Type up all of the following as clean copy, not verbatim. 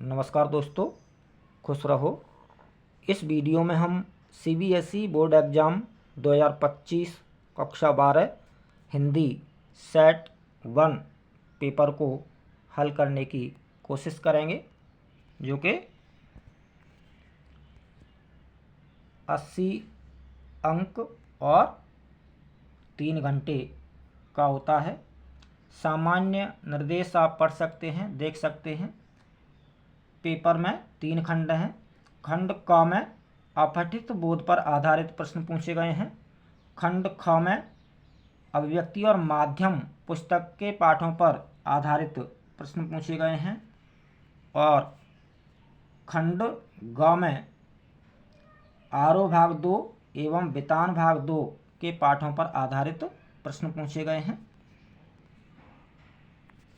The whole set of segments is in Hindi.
नमस्कार दोस्तों, खुश रहो। इस वीडियो में हम सीबीएसई बोर्ड एग्ज़ाम 2025 कक्षा 12 हिंदी सेट 1 पेपर को हल करने की कोशिश करेंगे, जो कि 80 अंक और 3 घंटे का होता है। सामान्य निर्देश आप पढ़ सकते हैं, देख सकते हैं। पेपर में 3 खंड हैं। खंड क में अपठित बोध पर आधारित प्रश्न पूछे गए हैं। खंड ख में अभिव्यक्ति और माध्यम पुस्तक के पाठों पर आधारित प्रश्न पूछे गए हैं। और खंड ग में आरोह भाग 2 एवं वितान भाग 2 के पाठों पर आधारित प्रश्न पूछे गए हैं।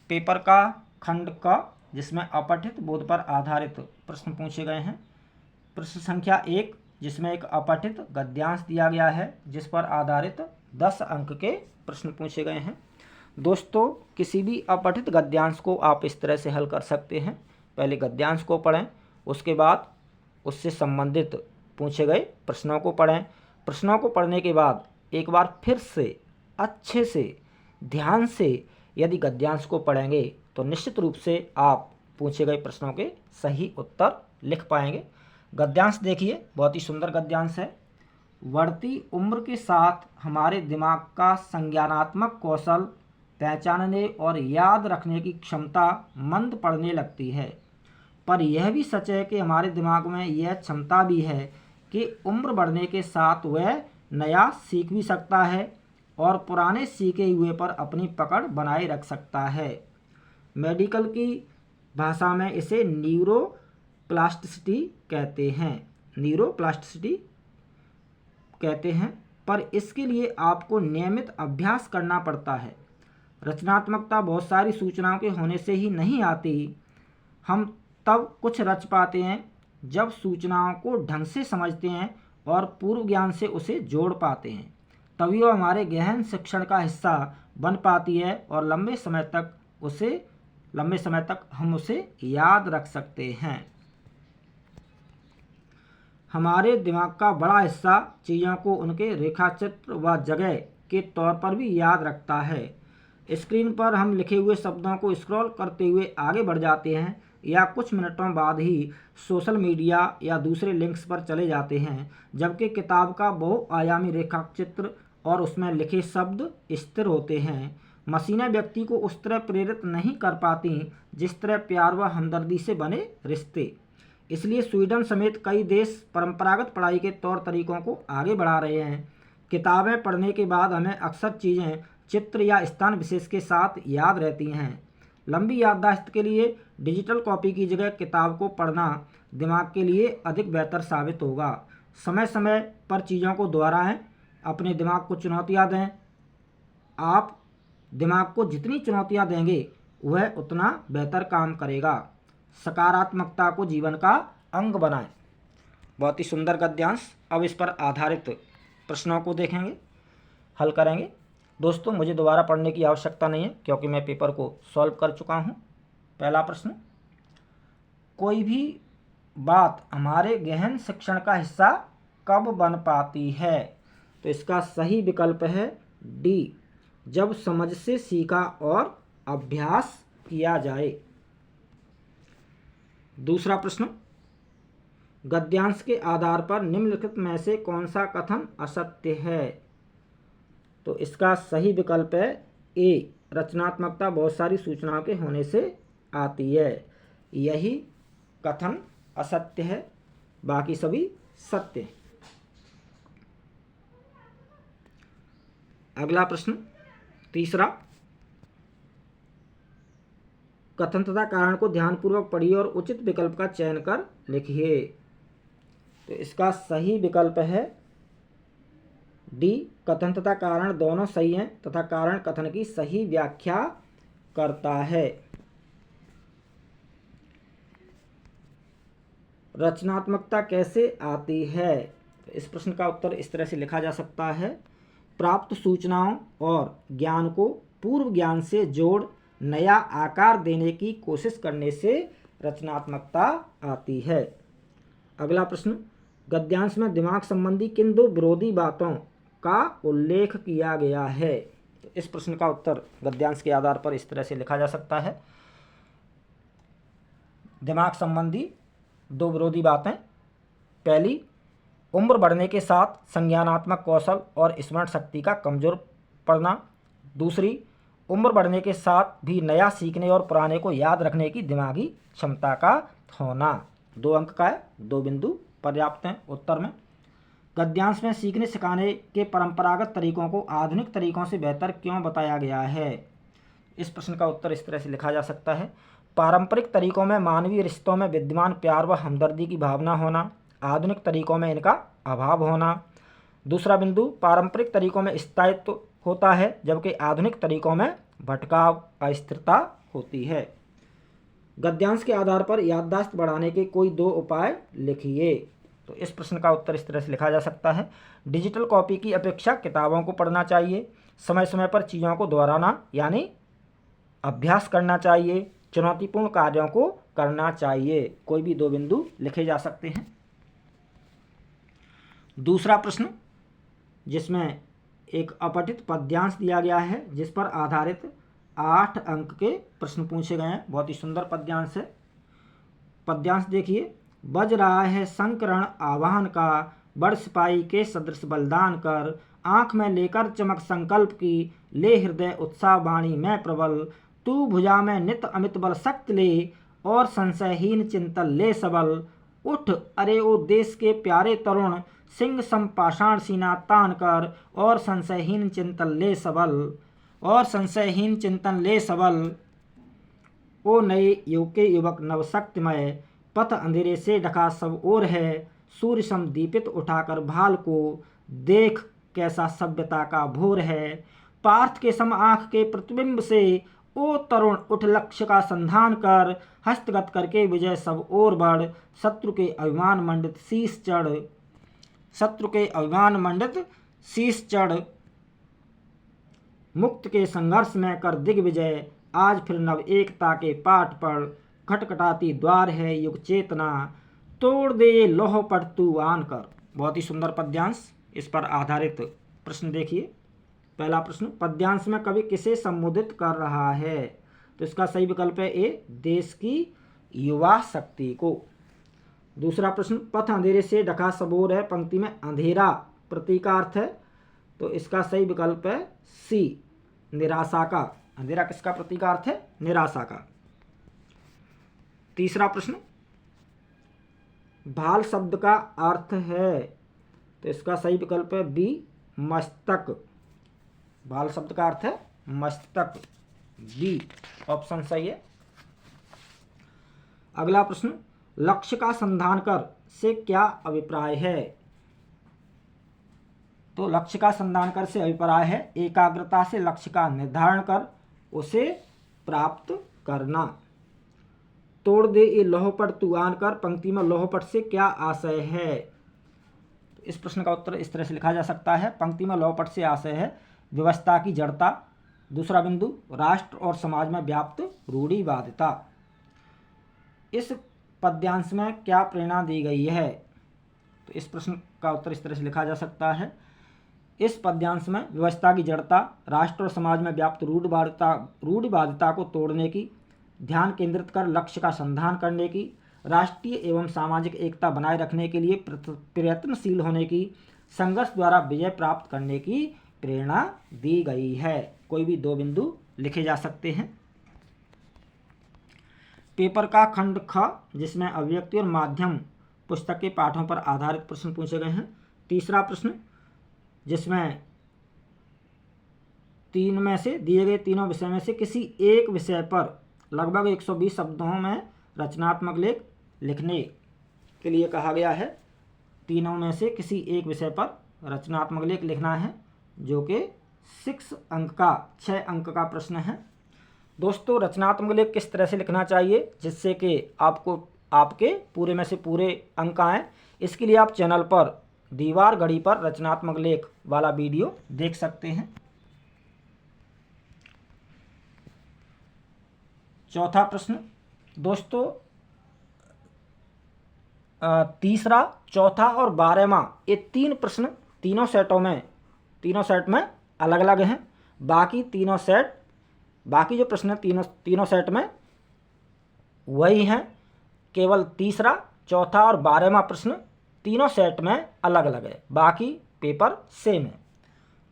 पेपर का खंड क, जिसमें अपठित बोध पर आधारित प्रश्न पूछे गए हैं। प्रश्न संख्या 1, जिसमें एक अपठित गद्यांश दिया गया है, जिस पर आधारित 10 अंक के प्रश्न पूछे गए हैं। दोस्तों, किसी भी अपठित गद्यांश को आप इस तरह से हल कर सकते हैं। पहले गद्यांश को पढ़ें, उसके बाद उससे संबंधित पूछे गए प्रश्नों को पढ़ें। प्रश्नों को पढ़ने के बाद एक बार फिर से अच्छे से ध्यान से यदि गद्यांश को पढ़ेंगे तो निश्चित रूप से आप पूछे गए प्रश्नों के सही उत्तर लिख पाएंगे। गद्यांश देखिए, बहुत ही सुंदर गद्यांश है। बढ़ती उम्र के साथ हमारे दिमाग का संज्ञानात्मक कौशल, पहचानने और याद रखने की क्षमता मंद पड़ने लगती है। पर यह भी सच है कि हमारे दिमाग में यह क्षमता भी है कि उम्र बढ़ने के साथ वह नया सीख भी सकता है और पुराने सीखे हुए पर अपनी पकड़ बनाए रख सकता है। मेडिकल की भाषा में इसे न्यूरोप्लास्टिसिटी कहते हैं। न्यूरोप्लास्टिसिटी कहते हैं, पर इसके लिए आपको नियमित अभ्यास करना पड़ता है। रचनात्मकता बहुत सारी सूचनाओं के होने से ही नहीं आती। हम तब कुछ रच पाते हैं जब सूचनाओं को ढंग से समझते हैं और पूर्व ज्ञान से उसे जोड़ पाते हैं। तभी वो हमारे गहन शिक्षण का हिस्सा बन पाती है और लंबे समय तक हम उसे याद रख सकते हैं। हमारे दिमाग का बड़ा हिस्सा चीज़ों को उनके रेखाचित्र व जगह के तौर पर भी याद रखता है। स्क्रीन पर हम लिखे हुए शब्दों को स्क्रॉल करते हुए आगे बढ़ जाते हैं या कुछ मिनटों बाद ही सोशल मीडिया या दूसरे लिंक्स पर चले जाते हैं, जबकि किताब का बहुआयामी रेखाचित्र और उसमें लिखे शब्द स्थिर होते हैं। मशीनें व्यक्ति को उस तरह प्रेरित नहीं कर पाती जिस तरह प्यार व हमदर्दी से बने रिश्ते। इसलिए स्वीडन समेत कई देश परंपरागत पढ़ाई के तौर तरीकों को आगे बढ़ा रहे हैं। किताबें पढ़ने के बाद हमें अक्सर चीज़ें चित्र या स्थान विशेष के साथ याद रहती हैं। लंबी याददाश्त के लिए डिजिटल कॉपी की जगह किताब को पढ़ना दिमाग के लिए अधिक बेहतर साबित होगा। समय समय पर चीज़ों को दोहराएं, अपने दिमाग को चुनौतियाँ दें। आप दिमाग को जितनी चुनौतियाँ देंगे वह उतना बेहतर काम करेगा। सकारात्मकता को जीवन का अंग बनाएं। बहुत ही सुंदर गद्यांश। अब इस पर आधारित प्रश्नों को देखेंगे, हल करेंगे। दोस्तों, मुझे दोबारा पढ़ने की आवश्यकता नहीं है क्योंकि मैं पेपर को सॉल्व कर चुका हूँ। पहला प्रश्न, कोई भी बात हमारे गहन शिक्षण का हिस्सा कब बन पाती है? तो इसका सही विकल्प है डी, जब समझ से सीखा और अभ्यास किया जाए। दूसरा प्रश्न, गद्यांश के आधार पर निम्नलिखित में से कौन सा कथन असत्य है? तो इसका सही विकल्प है ए, रचनात्मकता बहुत सारी सूचनाओं के होने से आती है। यही कथन असत्य है, बाकी सभी सत्य हैं। अगला प्रश्न, तीसरा, कथन तथा कारण को ध्यानपूर्वक पढ़िए और उचित विकल्प का चयन कर लिखिए। तो इसका सही विकल्प है डी, कथन तथा कारण दोनों सही हैं तथा कारण कथन की सही व्याख्या करता है। रचनात्मकता कैसे आती है? तो इस प्रश्न का उत्तर इस तरह से लिखा जा सकता है, प्राप्त सूचनाओं और ज्ञान को पूर्व ज्ञान से जोड़ नया आकार देने की कोशिश करने से रचनात्मकता आती है। अगला प्रश्न, गद्यांश में दिमाग संबंधी किन दो विरोधी बातों का उल्लेख किया गया है? तो इस प्रश्न का उत्तर गद्यांश के आधार पर इस तरह से लिखा जा सकता है। दिमाग संबंधी दो विरोधी बातें, पहली, उम्र बढ़ने के साथ संज्ञानात्मक कौशल और स्मरण शक्ति का कमजोर पड़ना। दूसरी, उम्र बढ़ने के साथ भी नया सीखने और पुराने को याद रखने की दिमागी क्षमता का होना। 2 अंक का है, 2 बिंदु पर्याप्त हैं उत्तर में। गद्यांश में सीखने सिखाने के परंपरागत तरीकों को आधुनिक तरीकों से बेहतर क्यों बताया गया है? इस प्रश्न का उत्तर इस तरह से लिखा जा सकता है। पारंपरिक तरीकों में मानवीय रिश्तों में विद्यमान प्यार व हमदर्दी की भावना होना, आधुनिक तरीकों में इनका अभाव होना। दूसरा बिंदु, पारंपरिक तरीकों में स्थायित्व होता है जबकि आधुनिक तरीकों में भटकाव, अस्थिरता होती है। गद्यांश के आधार पर याददाश्त बढ़ाने के कोई 2 उपाय लिखिए। तो इस प्रश्न का उत्तर इस तरह से लिखा जा सकता है। डिजिटल कॉपी की अपेक्षा किताबों को पढ़ना चाहिए। समय समय पर चीज़ों को दोहराना यानी अभ्यास करना चाहिए। चुनौतीपूर्ण कार्यों को करना चाहिए। कोई भी 2 बिंदु लिखे जा सकते हैं। दूसरा प्रश्न, जिसमें एक अपठित पद्यांश दिया गया है जिस पर आधारित 8 अंक के प्रश्न पूछे गए हैं। बहुत ही सुंदर पद्यांश है। पद्यांश देखिए, बज रहा है संकरण आह्वान का, बड़ सिपाही के सदृश बलिदान कर, आंख में लेकर चमक संकल्प की, ले हृदय उत्साह वाणी में प्रबल, तू भुजा में नित अमित बल शक्ति ले, और संशयहीन चिंतन ले सबल, उठ अरे ओ देश के प्यारे तरुण, सिंह संपाषाण सीना तान कर, और संशयहीन चिंतन ले सबल, और संशयहीन चिंतन ले सबल, ओ नए युग के युवक नवशक्तिमय, पथ अंधेरे से ढका सब ओर है, सूर्य सम दीपित उठाकर भाल को, देख कैसा सभ्यता का भोर है, पार्थ के सम आँख के प्रतिबिंब से, ओ तरुण उठ लक्ष्य का संधान कर, हस्तगत करके विजय सब ओर बढ़, शत्रु के अभिमान मंडित शीश चढ़, शत्रु के अभिमान मंडित शीश चढ़, मुक्त के संघर्ष में कर दिग्विजय, आज फिर नव एकता के पाठ पढ़, खटखटाती द्वार है युग चेतना, तोड़ दे लोह पट तू आन कर। बहुत ही सुंदर पद्यांश। इस पर आधारित प्रश्न देखिए। पहला प्रश्न, पद्यांश में कवि किसे संबोधित कर रहा है? तो इसका सही विकल्प है ए, देश की युवा शक्ति को। दूसरा प्रश्न, पथ अंधेरे से ढका सबोर है, पंक्ति में अंधेरा प्रतीकार्थ है, तो इसका सही विकल्प है सी, निराशा का। अंधेरा किसका प्रतीकार्थ है? निराशा का। तीसरा प्रश्न, भाल शब्द का अर्थ है, तो इसका सही विकल्प है बी, मस्तक। भाल शब्द का अर्थ है मस्तक, बी ऑप्शन सही है। अगला प्रश्न, लक्ष्य का संधान कर से क्या अभिप्राय है? तो लक्ष्य का संधान कर से अभिप्राय है एकाग्रता से लक्ष्य का निर्धारण कर उसे प्राप्त करना। तोड़ दे ये लोहपट तू आन कर, पंक्ति में लोहपट से क्या आशय है? तो इस प्रश्न का उत्तर इस तरह से लिखा जा सकता है। पंक्ति में लोहपट से आशय है व्यवस्था की जड़ता। दूसरा बिंदु, राष्ट्र और समाज में व्याप्त रूढ़िवादिता। इस पद्यांश में क्या प्रेरणा दी गई है? तो इस प्रश्न का उत्तर इस तरह से लिखा जा सकता है। इस पद्यांश में व्यवस्था की जड़ता, राष्ट्र और समाज में व्याप्त रूढ़िवादिता को तोड़ने की, ध्यान केंद्रित कर लक्ष्य का संधान करने की, राष्ट्रीय एवं सामाजिक एकता बनाए रखने के लिए प्रयत्नशील होने की, संघर्ष द्वारा विजय प्राप्त करने की प्रेरणा दी गई है। कोई भी 2 बिंदु लिखे जा सकते हैं। पेपर का खंड ख, जिसमें अभिव्यक्ति और माध्यम पुस्तक के पाठों पर आधारित प्रश्न पूछे गए हैं। तीसरा प्रश्न, जिसमें 3 में से दिए गए तीनों विषय में से किसी एक विषय पर लगभग 120 शब्दों में रचनात्मक लेख लिखने के लिए कहा गया है। तीनों में से किसी एक विषय पर रचनात्मक लेख लिखना है, जो कि 6 अंक का प्रश्न है। दोस्तों, रचनात्मक लेख किस तरह से लिखना चाहिए जिससे कि आपको आपके पूरे में से पूरे अंक आएँ, इसके लिए आप चैनल पर दीवार घड़ी पर रचनात्मक लेख वाला वीडियो देख सकते हैं। चौथा प्रश्न, दोस्तों तीसरा, चौथा और 12वां, ये 3 प्रश्न तीनों सेट में अलग अलग हैं। बाकी जो प्रश्न तीनों सेट में वही हैं। केवल तीसरा, चौथा और 12वां प्रश्न तीनों सेट में अलग अलग है, बाकी पेपर सेम है।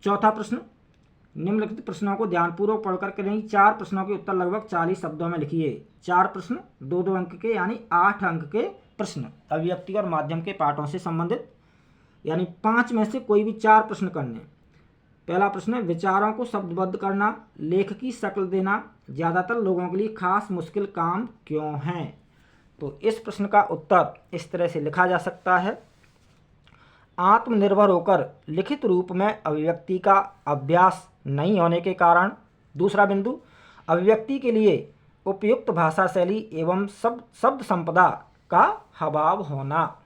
चौथा प्रश्न, निम्नलिखित प्रश्नों को ध्यानपूर्वक पढ़कर करेंगे। 4 प्रश्नों के उत्तर लगभग 40 शब्दों में लिखिए। 4 प्रश्न 2-2 अंक के यानी 8 अंक के प्रश्न अभिव्यक्ति और माध्यम के पाठों से संबंधित, यानी 5 में से कोई भी 4 प्रश्न करने। पहला प्रश्न है, विचारों को शब्दबद्ध करना, लेख की शक्ल देना ज़्यादातर लोगों के लिए खास मुश्किल काम क्यों है? तो इस प्रश्न का उत्तर इस तरह से लिखा जा सकता है। आत्मनिर्भर होकर लिखित रूप में अभिव्यक्ति का अभ्यास नहीं होने के कारण। दूसरा बिंदु, अभिव्यक्ति के लिए उपयुक्त भाषा शैली एवं शब्द संपदा का अभाव होना।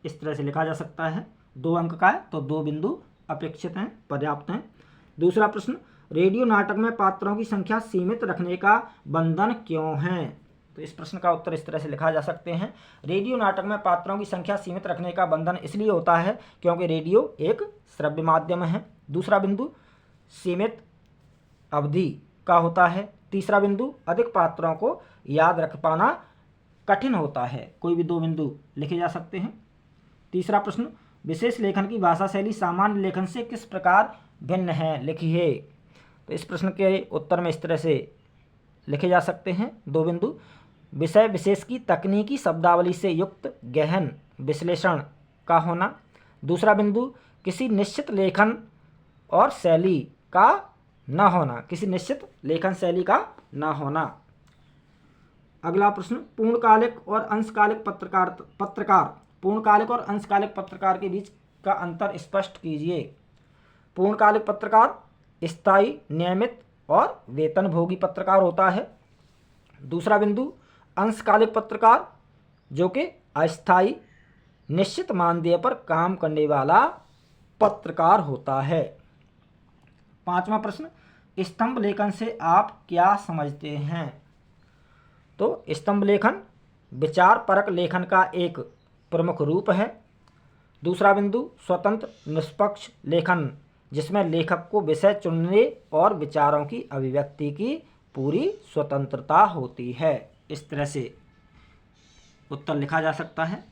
इस तरह से लिखा जा सकता है। 2 अंक का है तो 2 बिंदु अपेक्षित हैं, पर्याप्त हैं। दूसरा प्रश्न, रेडियो नाटक में पात्रों की संख्या सीमित रखने का बंधन क्यों है? तो इस प्रश्न का उत्तर इस तरह से लिखा जा सकते हैं। रेडियो नाटक में पात्रों की संख्या सीमित रखने का बंधन इसलिए होता है क्योंकि रेडियो एक श्रव्य माध्यम है। दूसरा बिंदु, सीमित अवधि का होता है। तीसरा बिंदु, अधिक पात्रों को याद रख पाना कठिन होता है। कोई भी 2 बिंदु लिखे जा सकते हैं। तीसरा प्रश्न, विशेष लेखन की भाषा शैली सामान्य लेखन से किस प्रकार भिन्न है, लिखिए। तो इस प्रश्न के उत्तर में इस तरह से लिखे जा सकते हैं। 2 बिंदु, विषय विशेष की तकनीकी शब्दावली से युक्त गहन विश्लेषण का होना। दूसरा बिंदु, किसी निश्चित लेखन और शैली का न होना, किसी निश्चित लेखन शैली का न होना। अगला प्रश्न, पूर्णकालिक और अंशकालिक पत्रकार के बीच का अंतर स्पष्ट कीजिए। पूर्णकालिक पत्रकार स्थायी, नियमित और वेतनभोगी पत्रकार होता है। दूसरा बिंदु, अंशकालिक पत्रकार जो कि अस्थायी, निश्चित मानदेय पर काम करने वाला पत्रकार होता है। 5वां प्रश्न, स्तंभ लेखन से आप क्या समझते हैं? तो स्तंभ लेखन विचार परक लेखन का एक प्रमुख रूप है। दूसरा बिंदु, स्वतंत्र निष्पक्ष लेखन जिसमें लेखक को विषय चुनने और विचारों की अभिव्यक्ति की पूरी स्वतंत्रता होती है। इस तरह से उत्तर लिखा जा सकता है।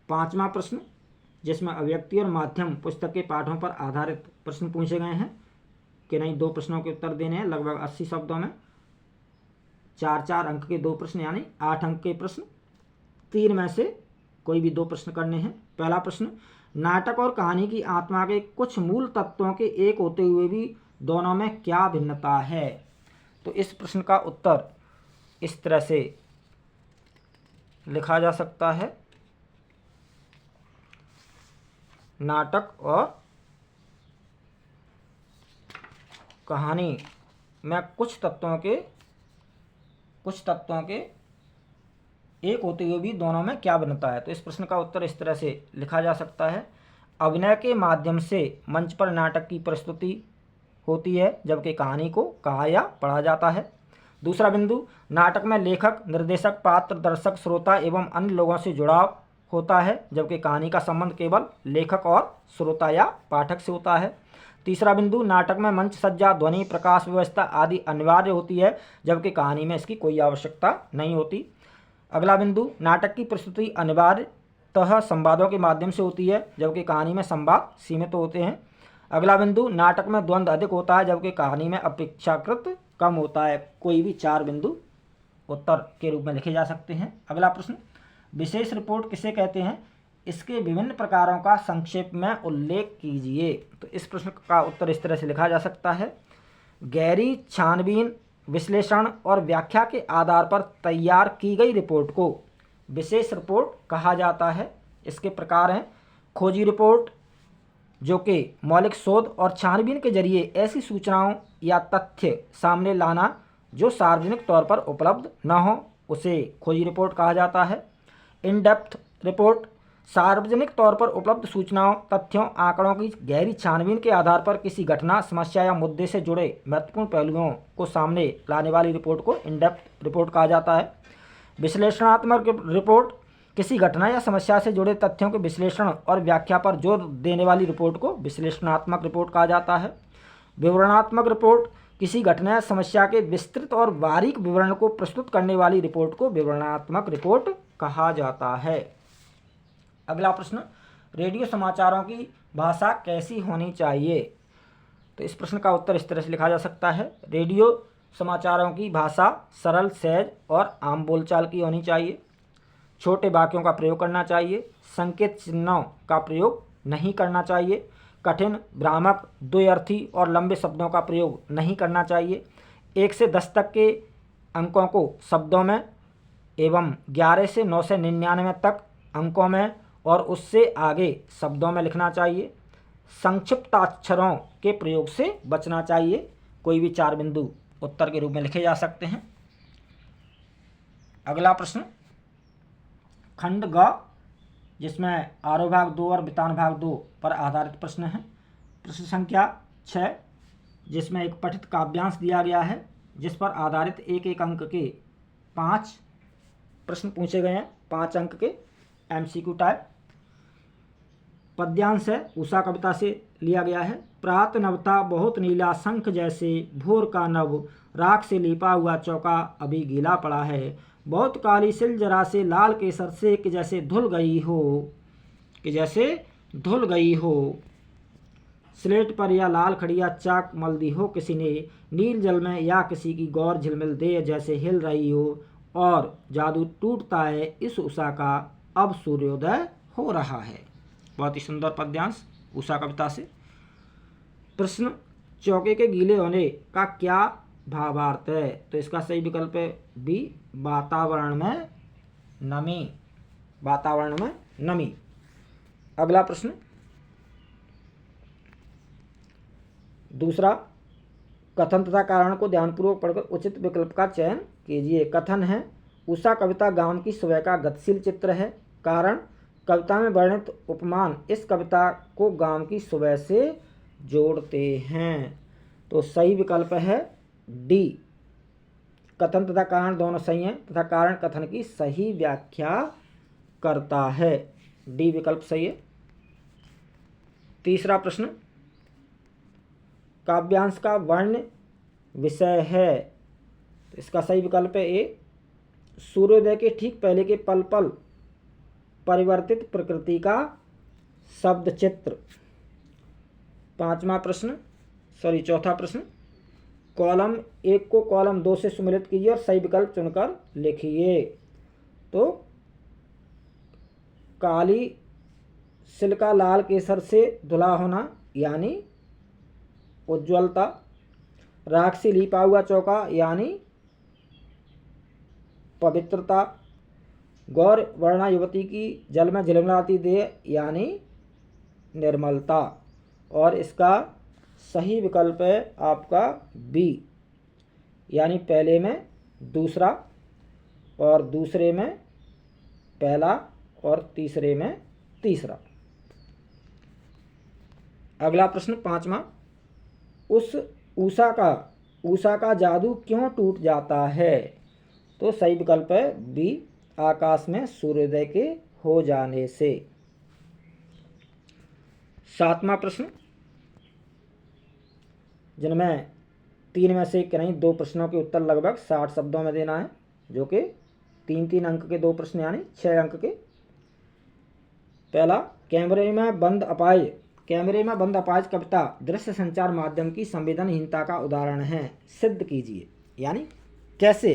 5वां प्रश्न, जिसमें अभिव्यक्ति और माध्यम पुस्तक के पाठों पर आधारित प्रश्न पूछे गए हैं कि नहीं 2 प्रश्नों के उत्तर देने हैं लगभग 80 शब्दों में। 4-4 अंक के 2 प्रश्न यानी 8 अंक के प्रश्न। 3 में से कोई भी 2 प्रश्न करने हैं। पहला प्रश्न, नाटक और कहानी की आत्मा के कुछ मूल तत्वों के एक होते हुए भी दोनों में क्या भिन्नता है? तो इस प्रश्न का उत्तर इस तरह से लिखा जा सकता है। नाटक और कहानी में कुछ तत्वों के एक होते हुए भी दोनों में क्या भिन्नता है? तो इस प्रश्न का उत्तर इस तरह से लिखा जा सकता है। अभिनय के माध्यम से मंच पर नाटक की प्रस्तुति होती है जबकि कहानी को कहा या पढ़ा जाता है। दूसरा बिंदु, नाटक में लेखक, निर्देशक, पात्र, दर्शक, श्रोता एवं अन्य लोगों से जुड़ाव होता है जबकि कहानी का संबंध केवल लेखक और श्रोता या पाठक से होता है। तीसरा बिंदु, नाटक में मंच सज्जा, ध्वनि, प्रकाश व्यवस्था आदि अनिवार्य होती है जबकि कहानी में इसकी कोई आवश्यकता नहीं होती। अगला बिंदु, नाटक की प्रस्तुति अनिवार्यतः संवादों के माध्यम से होती है जबकि कहानी में संवाद सीमित होते हैं। अगला बिंदु, नाटक में द्वंद्व अधिक होता है जबकि कहानी में अपेक्षाकृत कम होता है। कोई भी 4 बिंदु उत्तर के रूप में लिखे जा सकते हैं। अगला प्रश्न, विशेष रिपोर्ट किसे कहते हैं? इसके विभिन्न प्रकारों का संक्षेप में उल्लेख कीजिए। तो इस प्रश्न का उत्तर इस तरह से लिखा जा सकता है। गहरी छानबीन, विश्लेषण और व्याख्या के आधार पर तैयार की गई रिपोर्ट को विशेष रिपोर्ट कहा जाता है। इसके प्रकार हैं, खोजी रिपोर्ट जो कि मौलिक शोध और छानबीन के जरिए ऐसी सूचनाओं या तथ्य सामने लाना जो सार्वजनिक तौर पर उपलब्ध न हो उसे खोजी रिपोर्ट कहा जाता है। इन डेप्थ रिपोर्ट, सार्वजनिक तौर पर उपलब्ध सूचनाओं, तथ्यों, आंकड़ों की गहरी छानबीन के आधार पर किसी घटना, समस्या या मुद्दे से जुड़े महत्वपूर्ण पहलुओं को सामने लाने वाली रिपोर्ट को इन डेप्थ रिपोर्ट कहा जाता है। विश्लेषणात्मक रिपोर्ट किसी घटना या समस्या से जुड़े तथ्यों के विश्लेषण और व्याख्या पर जोर देने वाली रिपोर्ट को विश्लेषणात्मक रिपोर्ट कहा जाता है। विवरणात्मक रिपोर्ट किसी घटना या समस्या के विस्तृत और बारीक विवरण को प्रस्तुत करने वाली रिपोर्ट को विवरणात्मक रिपोर्ट कहा जाता है। अगला प्रश्न, रेडियो समाचारों की भाषा कैसी होनी चाहिए? तो इस प्रश्न का उत्तर इस तरह से लिखा जा सकता है। रेडियो समाचारों की भाषा सरल, सहज और आम बोलचाल की होनी चाहिए। छोटे वाक्यों का प्रयोग करना चाहिए। संकेत चिन्हों का प्रयोग नहीं करना चाहिए। कठिन, भ्रामक, द्व्यर्थी और लंबे शब्दों का प्रयोग नहीं करना चाहिए। 1 से 10 तक के अंकों को शब्दों में एवं 11 से 9 से 99 तक अंकों में और उससे आगे शब्दों में लिखना चाहिए। संक्षिप्ताक्षरों के प्रयोग से बचना चाहिए। कोई भी 4 बिंदु उत्तर के रूप में लिखे जा सकते हैं। अगला प्रश्न, खंड ग, जिसमें आरोह भाग 2 और वितान भाग 2 पर आधारित प्रश्न है। प्रश्न संख्या 6, जिसमें एक पठित काव्यांश दिया गया है, जिस पर आधारित एक एक अंक के 5 प्रश्न पूछे गए हैं, 5 अंक के MCQ टाइप। पद्यांश है, उषा कविता से लिया गया है। प्रात नवता बहुत नीला शंख जैसे, भोर का नभ राख से लीपा हुआ चौका अभी गीला पड़ा है। बहुत काली सिल जरा से लाल केसर से, कि जैसे धुल गई हो, कि जैसे धुल गई हो। स्लेट पर या लाल खड़िया चाक मल दी हो किसी ने, नील जल में या किसी की गौर झिलमिल दे जैसे हिल रही हो। और जादू टूटता है इस उषा का, अब सूर्योदय हो रहा है। बहुत ही सुंदर पद्यांश उषा कविता से। प्रश्न, चौके के गीले होने का क्या भावार्थ है? तो इसका सही विकल्प है बी, वातावरण में नमी। वातावरण में नमी। अगला प्रश्न, दूसरा, कथन तथा कारण को ध्यानपूर्वक पढ़कर उचित विकल्प का चयन कीजिए। कथन है, उषा कविता गांव की सुबह का गतिशील चित्र है। कारण, कविता में वर्णित उपमान इस कविता को गांव की सुबह से जोड़ते हैं। तो सही विकल्प है डी, कथन तथा कारण दोनों सही हैं तथा कारण कथन की सही व्याख्या करता है। डी विकल्प सही है। तीसरा प्रश्न, काव्यांश का वर्ण विषय है। तो इसका सही विकल्प है ए, सूर्योदय के ठीक पहले के पल पल परिवर्तित प्रकृति का शब्द चित्र। चौथा प्रश्न, कॉलम 1 को कॉलम 2 से सुमेलित कीजिए और सही विकल्प चुनकर लिखिए। तो काली सिल्का लाल केसर से धुला होना यानी उज्ज्वलता, राख से लीपा हुआ चौका यानी पवित्रता, गौर वर्णा युवती की जल में झिलमिलाती देह यानी निर्मलता। और इसका सही विकल्प है आपका बी, यानी पहले में दूसरा और दूसरे में पहला और तीसरे में तीसरा। अगला प्रश्न 5वां, उस उषा का जादू क्यों टूट जाता है? तो सही विकल्प है बी, आकाश में सूर्योदय के हो जाने से। 7वां प्रश्न, जिनमें 3 में से कहीं 2 प्रश्नों के उत्तर लगभग 60 शब्दों में देना है, जो कि 3-3 अंक के 2 प्रश्न यानी 6 अंक के। पहला, कैमरे में बंद अपाहिज कविता दृश्य संचार माध्यम की संवेदनहीनता का उदाहरण है, सिद्ध कीजिए। यानी कैसे?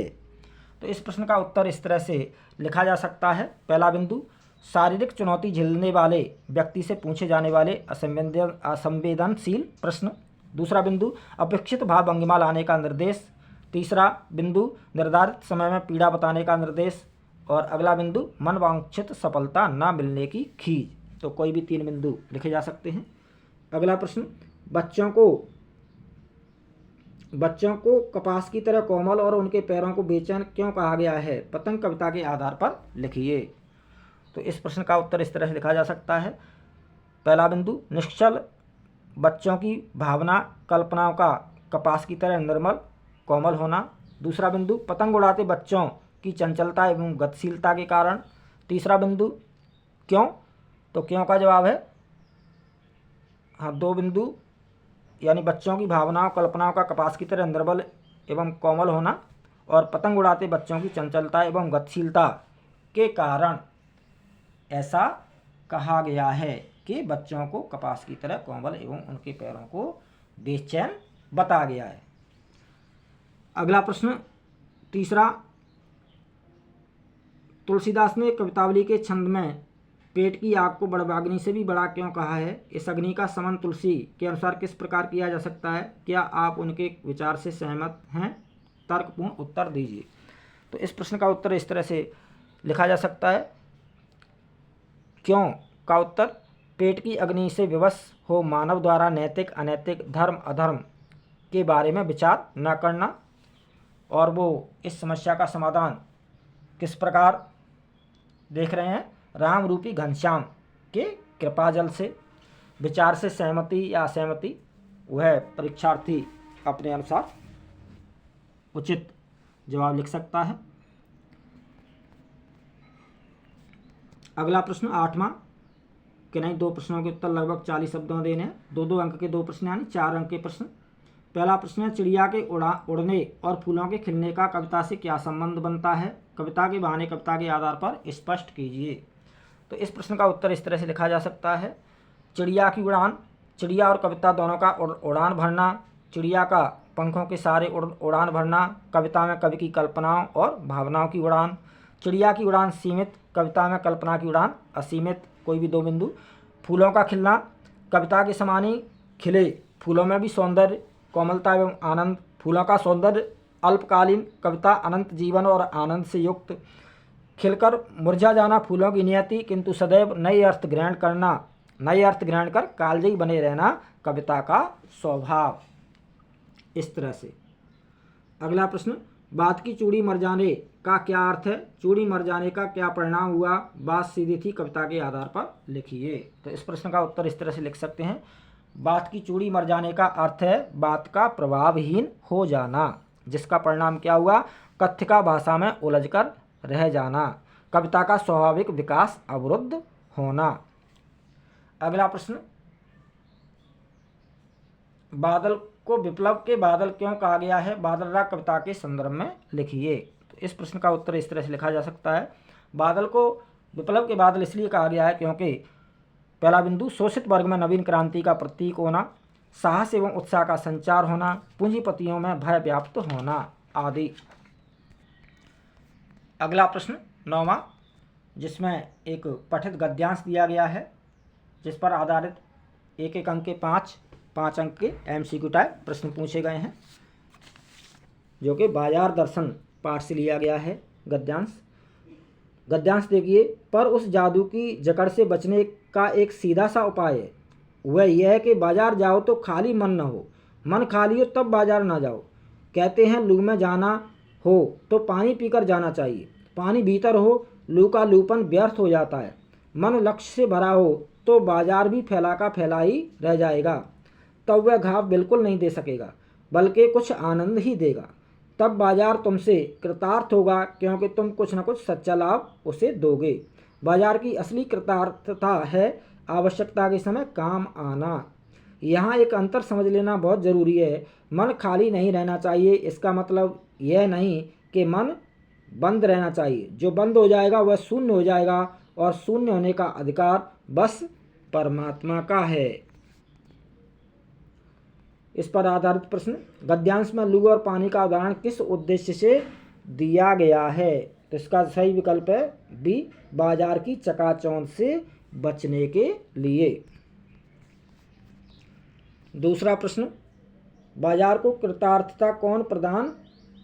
तो इस प्रश्न का उत्तर इस तरह से लिखा जा सकता है। पहला बिंदु, शारीरिक चुनौती झेलने वाले व्यक्ति से पूछे जाने वाले असंवेदनशील प्रश्न। दूसरा बिंदु, अपेक्षित भाव भंगिमा लाने का निर्देश। तीसरा बिंदु, निर्धारित समय में पीड़ा बताने का निर्देश। और अगला बिंदु, मनवांछित सफलता न मिलने की खीज। तो कोई भी 3 बिंदु लिखे जा सकते हैं। अगला प्रश्न, बच्चों को कपास की तरह कोमल और उनके पैरों को बेचैन क्यों कहा गया है? पतंग कविता के आधार पर लिखिए। तो इस प्रश्न का उत्तर इस तरह से लिखा जा सकता है। पहला बिंदु, निश्चल बच्चों की भावना कल्पनाओं का कपास की तरह निर्मल कोमल होना। दूसरा बिंदु, पतंग उड़ाते बच्चों की चंचलता एवं गतिशीलता के कारण। तीसरा बिंदु क्यों, तो क्यों का जवाब है हाँ 2 बिंदु, यानी बच्चों की भावनाओं कल्पनाओं का कपास की तरह निर्बल एवं कोमल होना और पतंग उड़ाते बच्चों की चंचलता एवं गतिशीलता के कारण ऐसा कहा गया है कि बच्चों को कपास की तरह कोमल एवं उनके पैरों को बेचैन बता गया है। अगला प्रश्न तीसरा, तुलसीदास ने कवितावली के छंद में पेट की आग को बड़वाग्नि से भी बड़ा क्यों कहा है? इस अग्नि का समन तुलसी के अनुसार किस प्रकार किया जा सकता है? क्या आप उनके विचार से सहमत हैं? तर्कपूर्ण उत्तर दीजिए। तो इस प्रश्न का उत्तर इस तरह से लिखा जा सकता है। क्यों का उत्तर, पेट की अग्नि से विवश हो मानव द्वारा नैतिक अनैतिक धर्म अधर्म के बारे में विचार न करना, और वो इस समस्या का समाधान किस प्रकार देख रहे हैं? राम रूपी घनश्याम के कृपाजल से। विचार से सहमति या असहमति वह परीक्षार्थी अपने अनुसार उचित जवाब लिख सकता है। अगला प्रश्न 8वां के नहीं 2 प्रश्नों के उत्तर लगभग 40 शब्दों देने हैं। 2-2 अंक के 2 प्रश्न यानी 4 अंक के प्रश्न। पहला प्रश्न है, चिड़िया के उड़ने और फूलों के खिलने का कविता से क्या संबंध बनता है? कविता के बहाने कविता के आधार पर स्पष्ट कीजिए। तो इस प्रश्न का उत्तर इस तरह से लिखा जा सकता है। चिड़िया की उड़ान, चिड़िया और कविता दोनों का उड़ान भरना, चिड़िया का पंखों के सारे उड़ान भरना, कविता में कवि की कल्पनाओं और भावनाओं की उड़ान। चिड़िया की उड़ान सीमित, कविता में कल्पना की उड़ान असीमित, कोई भी 2 बिंदु। फूलों का खिलना, कविता के समान ही खिले फूलों में भी सौंदर्य कोमलता एवं आनंद, फूलों का सौंदर्य अल्पकालीन, कविता अनंत जीवन और आनंद से युक्त। खिलकर मुरझा जाना फूलों की नियति, किंतु सदैव नए अर्थ ग्रहण कर कालजयी बने रहना कविता का स्वभाव। इस तरह से। अगला प्रश्न, बात की चूड़ी मर जाने का क्या अर्थ है? चूड़ी मर जाने का क्या परिणाम हुआ? बात सीधी थी, कविता के आधार पर लिखिए। तो इस प्रश्न का उत्तर इस तरह से लिख सकते हैं। बात की चूड़ी मर जाने का अर्थ है बात का प्रभावहीन हो जाना, जिसका परिणाम क्या हुआ? कथ्यका भाषा में उलझकर रह जाना, कविता का स्वाभाविक विकास अवरुद्ध होना। अगला प्रश्न, बादल को विप्लव के बादल क्यों कहा गया है? बादल राग कविता के संदर्भ में लिखिए। तो इस प्रश्न का उत्तर इस तरह से लिखा जा सकता है। बादल को विप्लव के बादल इसलिए कहा गया है क्योंकि पहला बिंदु, शोषित वर्ग में नवीन क्रांति का प्रतीक होना, साहस एवं उत्साह का संचार होना, पूंजीपतियों में भय व्याप्त होना आदि। अगला प्रश्न 9वां, जिसमें एक पठित गद्यांश दिया गया है, जिस पर आधारित 1-1 अंक के 5 अंक के MCQ टाइप प्रश्न पूछे गए हैं, जो कि बाजार दर्शन पाठ से लिया गया है। गद्यांश देखिए, पर उस जादू की जकड़ से बचने का एक सीधा सा उपाय है। वह यह है कि बाजार जाओ तो खाली मन न हो, मन खाली हो तब बाजार ना जाओ। कहते हैं लू में जाना हो तो पानी पीकर जाना चाहिए, पानी भीतर हो लू का लूपन व्यर्थ हो जाता है। मन लक्ष्य से भरा हो तो बाजार भी फैला का फैला ही रह जाएगा, तब वह घाव बिल्कुल नहीं दे सकेगा बल्कि कुछ आनंद ही देगा। तब बाजार तुमसे कृतार्थ होगा क्योंकि तुम कुछ न कुछ सच्चा लाभ उसे दोगे। बाजार की असली कृतार्थता है आवश्यकता के समय काम आना। यहाँ एक अंतर समझ लेना बहुत ज़रूरी है। मन खाली नहीं रहना चाहिए, इसका मतलब यह नहीं कि मन बंद रहना चाहिए। जो बंद हो जाएगा वह शून्य हो जाएगा, और शून्य होने का अधिकार बस परमात्मा का है। इस पर आधारित प्रश्न, गद्यांश में लू और पानी का उदाहरण किस उद्देश्य से दिया गया है? तो इसका सही विकल्प है बी, बाजार की चकाचौंध से बचने के लिए। दूसरा प्रश्न, बाजार को कृतार्थता कौन प्रदान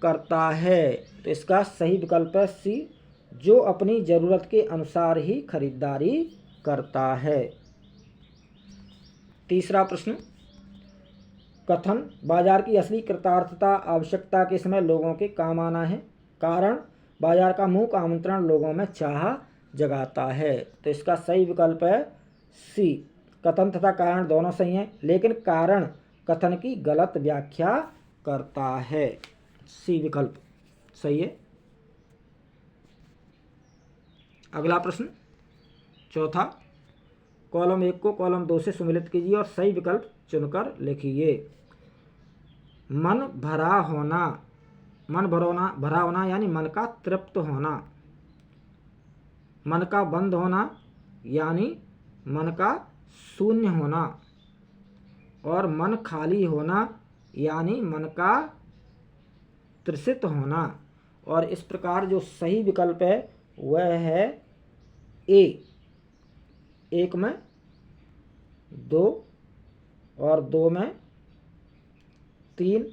करता है? तो इसका सही विकल्प है सी, जो अपनी ज़रूरत के अनुसार ही खरीदारी करता है। तीसरा प्रश्न, कथन, बाजार की असली कृतार्थता आवश्यकता के समय लोगों के काम आना है। कारण, बाजार का मूक आमंत्रण लोगों में चाह जगाता है। तो इसका सही विकल्प है सी, कथन तथा कारण दोनों सही हैं, लेकिन कारण कथन की गलत व्याख्या करता है। सी विकल्प सही है। अगला प्रश्न चौथा, कॉलम 1 को कॉलम 2 से सुमेलित कीजिए और सही विकल्प चुनकर लिखिए। मन भरा होना, भरा होना यानी मन का तृप्त होना। मन का बंद होना यानी मन का शून्य होना। और मन खाली होना यानी मन का तृषित होना। और इस प्रकार जो सही विकल्प है वह है ए, 1 में 2 और 2 में 3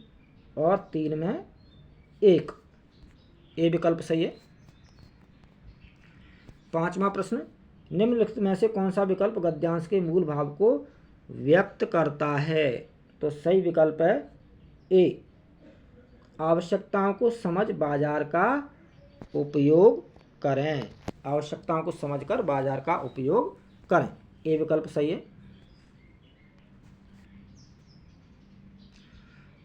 और 3 में 1, ए विकल्प सही है। 5वां प्रश्न, निम्नलिखित में से कौन सा विकल्प गद्यांश के मूल भाव को व्यक्त करता है? तो सही विकल्प है ए, आवश्यकताओं को समझ बाजार का उपयोग करें। आवश्यकताओं को समझकर बाजार का उपयोग करें, ए विकल्प सही है।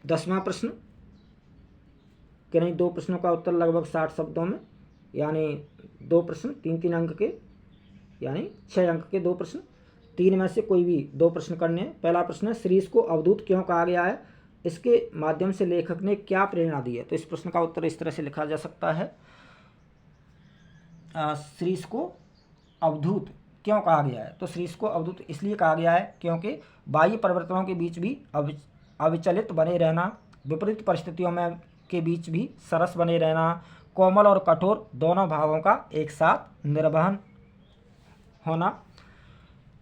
10वां प्रश्न, किन्हीं 2 प्रश्नों का उत्तर लगभग 60 शब्दों में, यानी 2 प्रश्न 3-3 अंक के, यानी 6 अंक के 2 प्रश्न। 3 में से कोई भी 2 प्रश्न करने हैं। पहला प्रश्न है, श्रीष को अवधूत क्यों कहा गया है? इसके माध्यम से लेखक ने क्या प्रेरणा दी है? तो इस प्रश्न का उत्तर इस तरह से लिखा जा सकता है, श्रीष को अवधूत क्यों कहा गया है? तो श्रीष को अवधूत इसलिए कहा गया है क्योंकि बाह्य परिवर्तनों के बीच भी अविचलित बने रहना, विपरीत परिस्थितियों में के बीच भी सरस बने रहना, कोमल और कठोर दोनों भावों का एक साथ निर्वहन होना,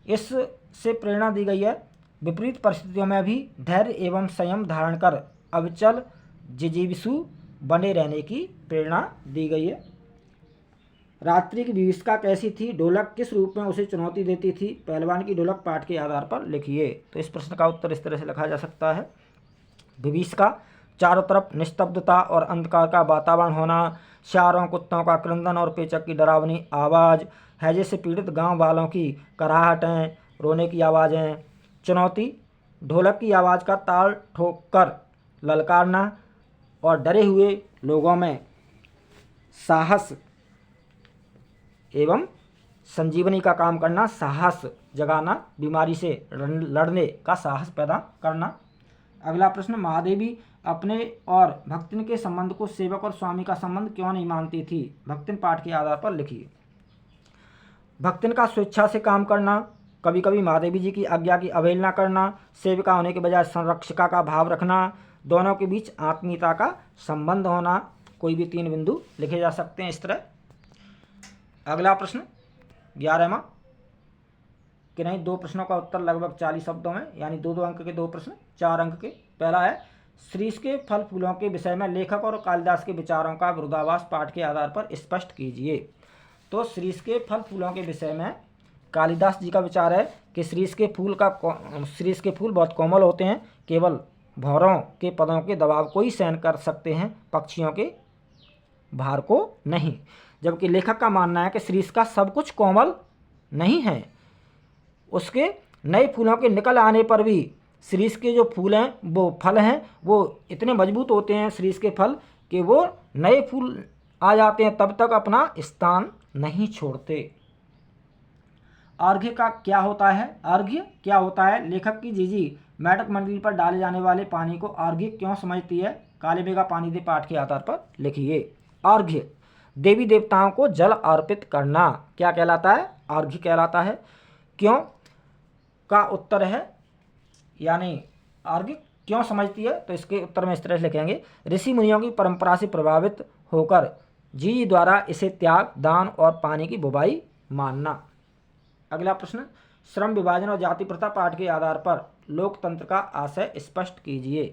इससे प्रेरणा दी गई है। विपरीत परिस्थितियों में भी धैर्य एवं संयम धारण कर अविचल जिजीविषु बने रहने की प्रेरणा दी गई है। रात्रि की विभीषिका कैसी थी? ढोलक किस रूप में उसे चुनौती देती थी? पहलवान की ढोलक पाठ के आधार पर लिखिए। तो इस प्रश्न का उत्तर इस तरह से लिखा जा सकता है, विभीषिका चारों तरफ निस्तब्धता और अंधकार का वातावरण होना, सियारों कुत्तों का क्रंदन और पेचक की डरावनी आवाज़, हैजे से पीड़ित गांव वालों की कराहटें, रोने की आवाज़ें। चुनौती, ढोलक की आवाज़ का ताल ठोक कर ललकारना और डरे हुए लोगों में साहस एवं संजीवनी का काम करना, साहस जगाना, बीमारी से लड़ने का साहस पैदा करना। अगला प्रश्न, महादेवी अपने और भक्तिन के संबंध को सेवक और स्वामी का संबंध क्यों नहीं मानती थी? भक्तिन पाठ के आधार पर लिखिए। भक्तिन का स्वेच्छा से काम करना, कभी कभी महादेवी जी की आज्ञा की अवहेलना करना, सेविका होने के बजाय संरक्षिका का भाव रखना, दोनों के बीच आत्मीयता का संबंध होना। कोई भी 3 बिंदु लिखे जा सकते हैं इस तरह। अगला प्रश्न 11वां, किन्हीं 2 प्रश्नों का उत्तर लगभग 40 शब्दों में, यानी 2-2 अंक के 2 प्रश्न 4 अंक के। पहला है, श्रीष के फल फूलों के विषय में लेखक और कालिदास के विचारों का विरोधाभास पाठ के आधार पर स्पष्ट कीजिए। तो श्रीष के फल फूलों के विषय में कालिदास जी का विचार है कि श्रीष के फूल बहुत कोमल होते हैं, केवल भौरों के पदों के दबाव को ही सहन कर सकते हैं, पक्षियों के भार को नहीं। जबकि लेखक का मानना है कि श्रीष का सब कुछ कोमल नहीं है, उसके नए फूलों के निकल आने पर भी श्रीष के जो फूल हैं, वो फल हैं, वो इतने मजबूत होते हैं श्रीष के फल कि वो नए फूल आ जाते हैं तब तक अपना स्थान नहीं छोड़ते। अर्घ्य का क्या होता है? अर्घ्य क्या होता है? लेखक की जीजी मेढक मंडली पर डाले जाने वाले पानी को अर्घ्य क्यों समझती है? काले मेघा पानी दे पाठ के आधार पर लिखिए। अर्घ्य, देवी देवताओं को जल अर्पित करना क्या कहलाता है? अर्घ्य कहलाता है। क्यों का उत्तर है, यानी अर्घ्य क्यों समझती है? तो इसके उत्तर में इस तरह से लिखेंगे, ऋषि मुनियों की परंपरा से प्रभावित होकर जी द्वारा इसे त्याग, दान और पानी की बुवाई मानना। अगला प्रश्न, श्रम विभाजन और जाति प्रथा पाठ के आधार पर लोकतंत्र का आशय स्पष्ट कीजिए।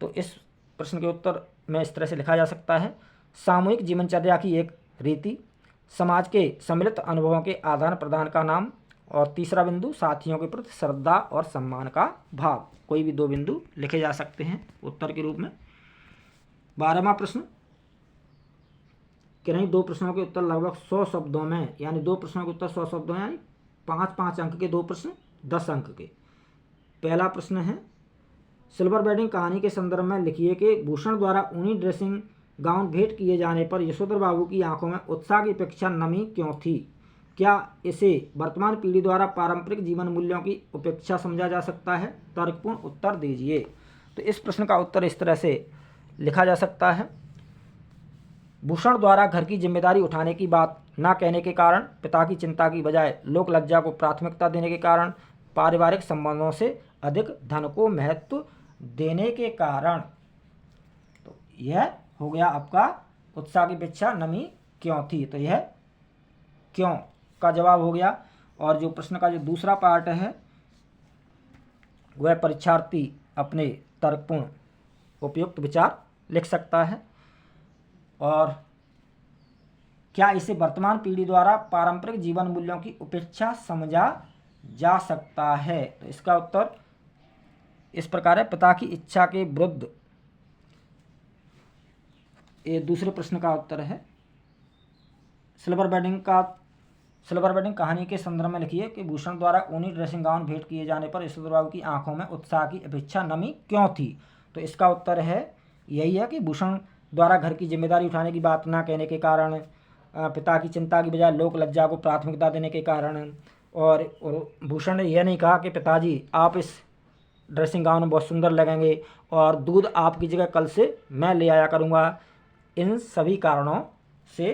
तो इस प्रश्न के उत्तर में इस तरह से लिखा जा सकता है, सामूहिक जीवनचर्या की एक रीति, समाज के सम्मिलित अनुभवों के आदान प्रदान का नाम, और तीसरा बिंदु, साथियों के प्रति श्रद्धा और सम्मान का भाव। कोई भी 2 बिंदु लिखे जा सकते हैं उत्तर के रूप में। 12वां प्रश्न, किन्हीं 2 प्रश्नों के उत्तर लगभग 100 शब्दों में, यानी 2 प्रश्नों के उत्तर 100 शब्दों में, यानी 5-5 अंक के 2 प्रश्न 10 अंक के। पहला प्रश्न है, सिल्वर वेडिंग कहानी के संदर्भ में लिखिए कि भूषण द्वारा ऊनी ड्रेसिंग गाउन भेंट किए जाने पर यशोधर बाबू की आंखों में उत्साह की अपेक्षा नमी क्यों थी? क्या इसे वर्तमान पीढ़ी द्वारा पारंपरिक जीवन मूल्यों की उपेक्षा समझा जा सकता है? तर्कपूर्ण उत्तर दीजिए। तो इस प्रश्न का उत्तर इस तरह से लिखा जा सकता है। भूषण द्वारा घर की जिम्मेदारी उठाने की बात न कहने के कारण, पिता की चिंता की बजाय लोक लज्जा को प्राथमिकता देने के कारण, पारिवारिक संबंधों से अधिक धन को महत्व देने के कारण। तो यह हो गया आपका उत्साह की अपेक्षा नमी क्यों थी, तो यह क्यों का जवाब हो गया। और जो प्रश्न का जो दूसरा पार्ट है वह परीक्षार्थी अपने तर्कपूर्ण उपयुक्त विचार लिख सकता है। और क्या इसे वर्तमान पीढ़ी द्वारा पारंपरिक जीवन मूल्यों की उपेक्षा समझा जा सकता है? तो इसका उत्तर इस प्रकार है, पिता की इच्छा के विरुद्ध। ये दूसरे प्रश्न का उत्तर है। सिल्वर वेडिंग कहानी के संदर्भ में लिखिए कि भूषण द्वारा ऊनी ड्रेसिंग गाउन भेंट किए जाने पर यशोधर बाबू की आंखों में उत्साह की अपेक्षा नमी क्यों थी? तो इसका उत्तर है यही है कि भूषण द्वारा घर की जिम्मेदारी उठाने की बात ना कहने के कारण, पिता की चिंता की बजाय लोक लज्जा को प्राथमिकता देने के कारण, और भूषण ने यह नहीं कहा कि पिताजी आप इस ड्रेसिंग गाउन में बहुत सुंदर लगेंगे और दूध आपकी जगह कल से मैं ले आया करूँगा। इन सभी कारणों से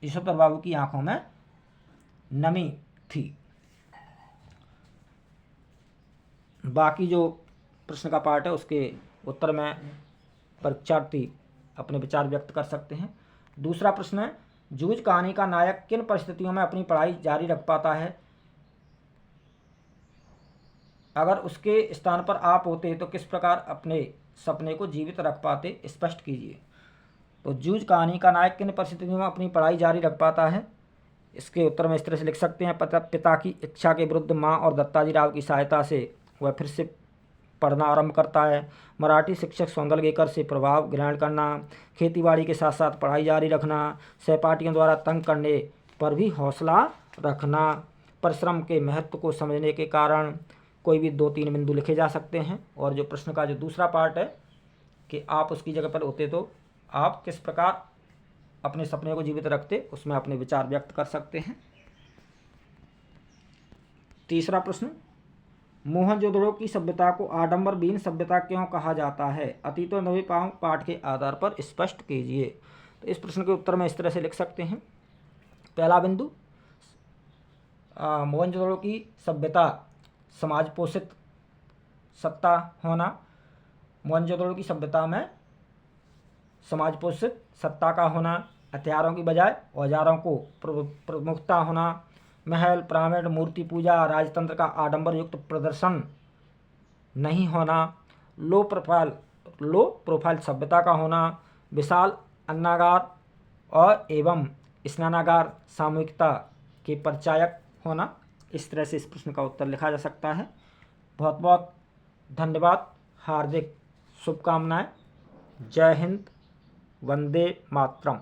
यशोधर बाबू की आंखों में नमी थी। बाकी जो प्रश्न का पार्ट है उसके उत्तर में परीक्षार्थी अपने विचार व्यक्त कर सकते हैं। दूसरा प्रश्न है, जूझ कहानी का नायक किन परिस्थितियों में अपनी पढ़ाई जारी रख पाता है? अगर उसके स्थान पर आप होते तो किस प्रकार अपने सपने को जीवित रख पाते? स्पष्ट कीजिए। तो जूझ कहानी का नायक किन परिस्थितियों में अपनी पढ़ाई जारी रख पाता है? इसके उत्तर में इस तरह से लिख सकते हैं, पिता की इच्छा के विरुद्ध माँ और दत्ताजी राव की सहायता से वह फिर से पढ़ना आरंभ करता है। मराठी शिक्षक सौंदलगेकर से प्रभाव ग्रहण करना, खेतीबाड़ी के साथ साथ पढ़ाई जारी रखना, सहपाठियों द्वारा तंग करने पर भी हौसला रखना, परिश्रम के महत्व को समझने के कारण। कोई भी 2-3 बिंदु लिखे जा सकते हैं। और जो प्रश्न का जो दूसरा पार्ट है कि आप उसकी जगह पर होते तो आप किस प्रकार अपने सपने को जीवित रखते, उसमें अपने विचार व्यक्त कर सकते हैं। तीसरा प्रश्न, मोहनजोदड़ो की सभ्यता को आडंबरविहीन सभ्यता क्यों कहा जाता है? अतीत और नवीन पाठ के आधार पर स्पष्ट कीजिए। तो इस प्रश्न के उत्तर में इस तरह से लिख सकते हैं। पहला बिंदु, मोहनजोदड़ो की सभ्यता समाज पोषित सत्ता होना। मोहनजोदड़ो की सभ्यता में समाज पोषित सत्ता का होना, हथियारों की बजाय औजारों को प्रमुखता होना, महल, पिरामिड, मूर्ति पूजा, राजतंत्र का आडंबर युक्त प्रदर्शन नहीं होना, लो प्रोफाइल सभ्यता का होना, विशाल अन्नागार और एवं स्नानागार सामूहिकता के परिचायक होना। इस तरह से इस प्रश्न का उत्तर लिखा जा सकता है। बहुत बहुत धन्यवाद, हार्दिक शुभकामनाएं। जय हिंद, वंदे मातरम।